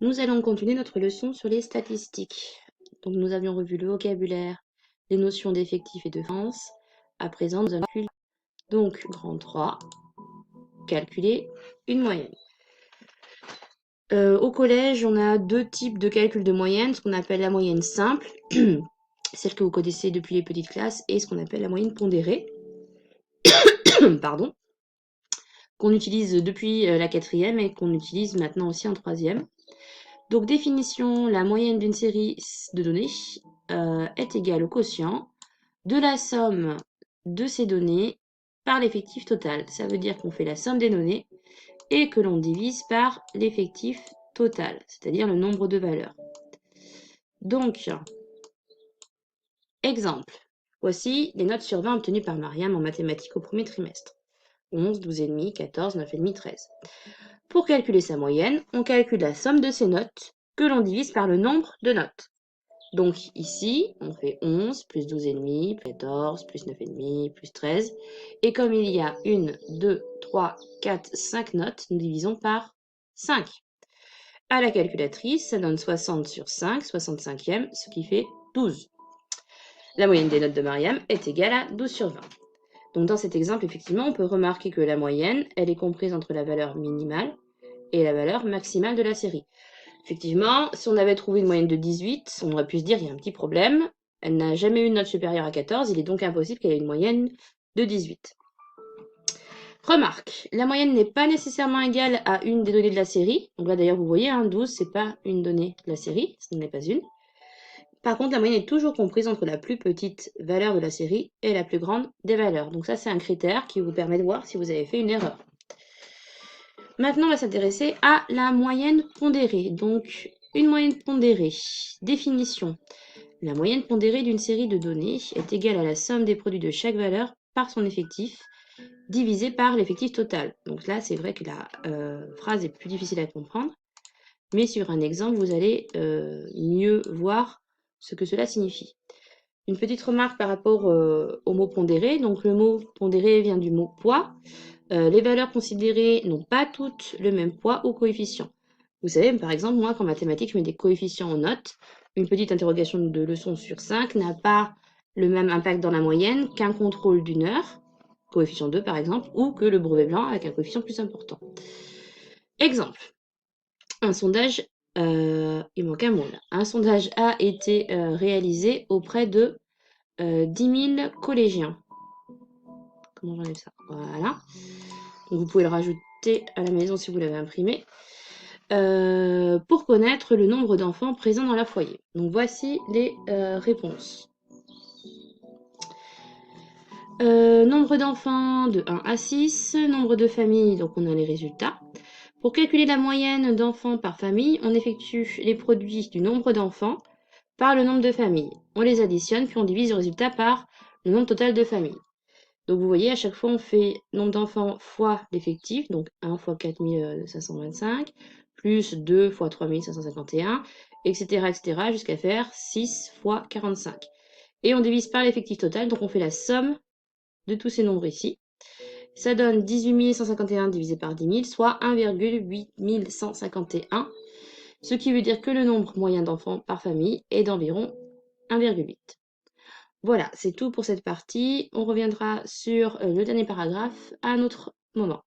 Nous allons continuer notre leçon sur les statistiques. Donc nous avions revu le vocabulaire, les notions d'effectif et de fréquence. À présent, nous allons calculer. Donc, grand 3, calculer une moyenne. Au collège, on a deux types de calcul de moyenne, ce qu'on appelle la moyenne simple, celle que vous connaissez depuis les petites classes, et ce qu'on appelle la moyenne pondérée, pardon, qu'on utilise depuis la 4e et qu'on utilise maintenant aussi en 3e. Donc, définition, la moyenne d'une série de données est égale au quotient de la somme de ces données par l'effectif total. Ça veut dire qu'on fait la somme des données et que l'on divise par l'effectif total, c'est-à-dire le nombre de valeurs. Donc, exemple, voici les notes sur 20 obtenues par Mariam en mathématiques au premier trimestre. 11, 12,5, 14, 9,5, 13. Pour calculer sa moyenne, on calcule la somme de ces notes que l'on divise par le nombre de notes. Donc ici, on fait 11 plus 12,5 plus 14 plus 9,5 plus 13. Et comme il y a 1, 2, 3, 4, 5 notes, nous divisons par 5. À la calculatrice, ça donne 60 sur 5, 65e, ce qui fait 12. La moyenne des notes de Mariam est égale à 12 sur 20. Donc dans cet exemple, effectivement, on peut remarquer que la moyenne, elle est comprise entre la valeur minimale et la valeur maximale de la série. Effectivement, si on avait trouvé une moyenne de 18, on aurait pu se dire qu'il y a un petit problème. Elle n'a jamais eu une note supérieure à 14, il est donc impossible qu'elle ait une moyenne de 18. Remarque, la moyenne n'est pas nécessairement égale à une des données de la série. Donc là d'ailleurs vous voyez, 12 c'est pas une donnée de la série, ce n'est pas une. Par contre, la moyenne est toujours comprise entre la plus petite valeur de la série et la plus grande des valeurs. Donc ça c'est un critère qui vous permet de voir si vous avez fait une erreur. Maintenant, on va s'intéresser à la moyenne pondérée. Donc, une moyenne pondérée. Définition. La moyenne pondérée d'une série de données est égale à la somme des produits de chaque valeur par son effectif, divisé par l'effectif total. Donc là, c'est vrai que la phrase est plus difficile à comprendre, mais sur un exemple, vous allez mieux voir ce que cela signifie. Une petite remarque par rapport au mot pondéré. Donc, le mot pondéré vient du mot poids. Les valeurs considérées n'ont pas toutes le même poids ou coefficient. Vous savez, par exemple, moi, qu'en mathématiques, je mets des coefficients en notes. Une petite interrogation de leçon sur 5 n'a pas le même impact dans la moyenne qu'un contrôle d'une heure, coefficient 2 par exemple, ou que le brevet blanc avec un coefficient plus important. Exemple, un sondage, il manque un mot là. Un sondage a été réalisé auprès de 10 000 collégiens. Comment j'enlève ça? Voilà. Donc vous pouvez le rajouter à la maison si vous l'avez imprimé. Pour connaître le nombre d'enfants présents dans leur foyer. Donc voici les réponses. Nombre d'enfants de 1 à 6, nombre de familles, donc on a les résultats. Pour calculer la moyenne d'enfants par famille, on effectue les produits du nombre d'enfants par le nombre de familles. On les additionne, puis on divise le résultat par le nombre total de familles. Donc vous voyez, à chaque fois, on fait nombre d'enfants fois l'effectif, donc 1 fois 4525, plus 2 fois 3551, etc., etc., jusqu'à faire 6 fois 45. Et on divise par l'effectif total, donc on fait la somme de tous ces nombres ici. Ça donne 18 151 divisé par 10 000, soit 1,8151, ce qui veut dire que le nombre moyen d'enfants par famille est d'environ 1,8. Voilà, c'est tout pour cette partie. On reviendra sur le dernier paragraphe à un autre moment.